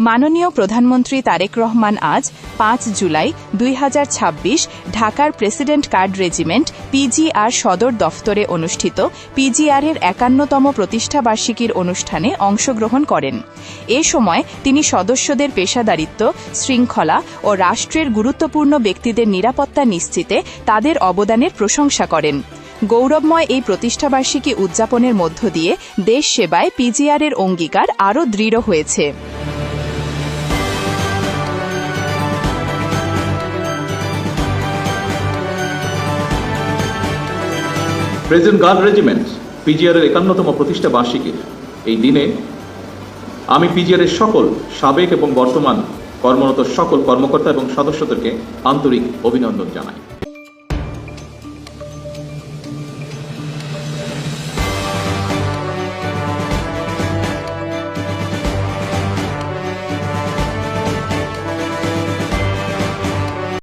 মাননীয় প্রধানমন্ত্রী তারেক রহমান আজ ৫ জুলাই ২০২৬ ঢাকার প্রেসিডেন্ট গার্ড রেজিমেন্ট পিজিআর সদর দফতরে অনুষ্ঠিত পিজিআরের ৫১তম প্রতিষ্ঠাবার্ষিকীর অনুষ্ঠানে অংশগ্রহণ করেন। এ সময় তিনি সদস্যদের পেশাদারিত্ব, শৃঙ্খলা ও রাষ্ট্রের গুরুত্বপূর্ণ ব্যক্তিদের নিরাপত্তা নিশ্চিতে তাদের অবদানের প্রশংসা করেন। গৌরবময় এই প্রতিষ্ঠাবার্ষিকী উদযাপনের মধ্য দিয়ে দেশ সেবায় পিজিআরের অঙ্গীকার আরও দৃঢ় হয়েছে। প্রেসিডেন্ট গার্ড রেজিমেন্ট পিজিআরের ৫১তম প্রতিষ্ঠা বার্ষিকীর এই দিনে আমি পিজিআরের সকল সাবেক এবং বর্তমান কর্মরত সকল কর্মকর্তা এবং সদস্যদেরকে আন্তরিক অভিনন্দন জানাই।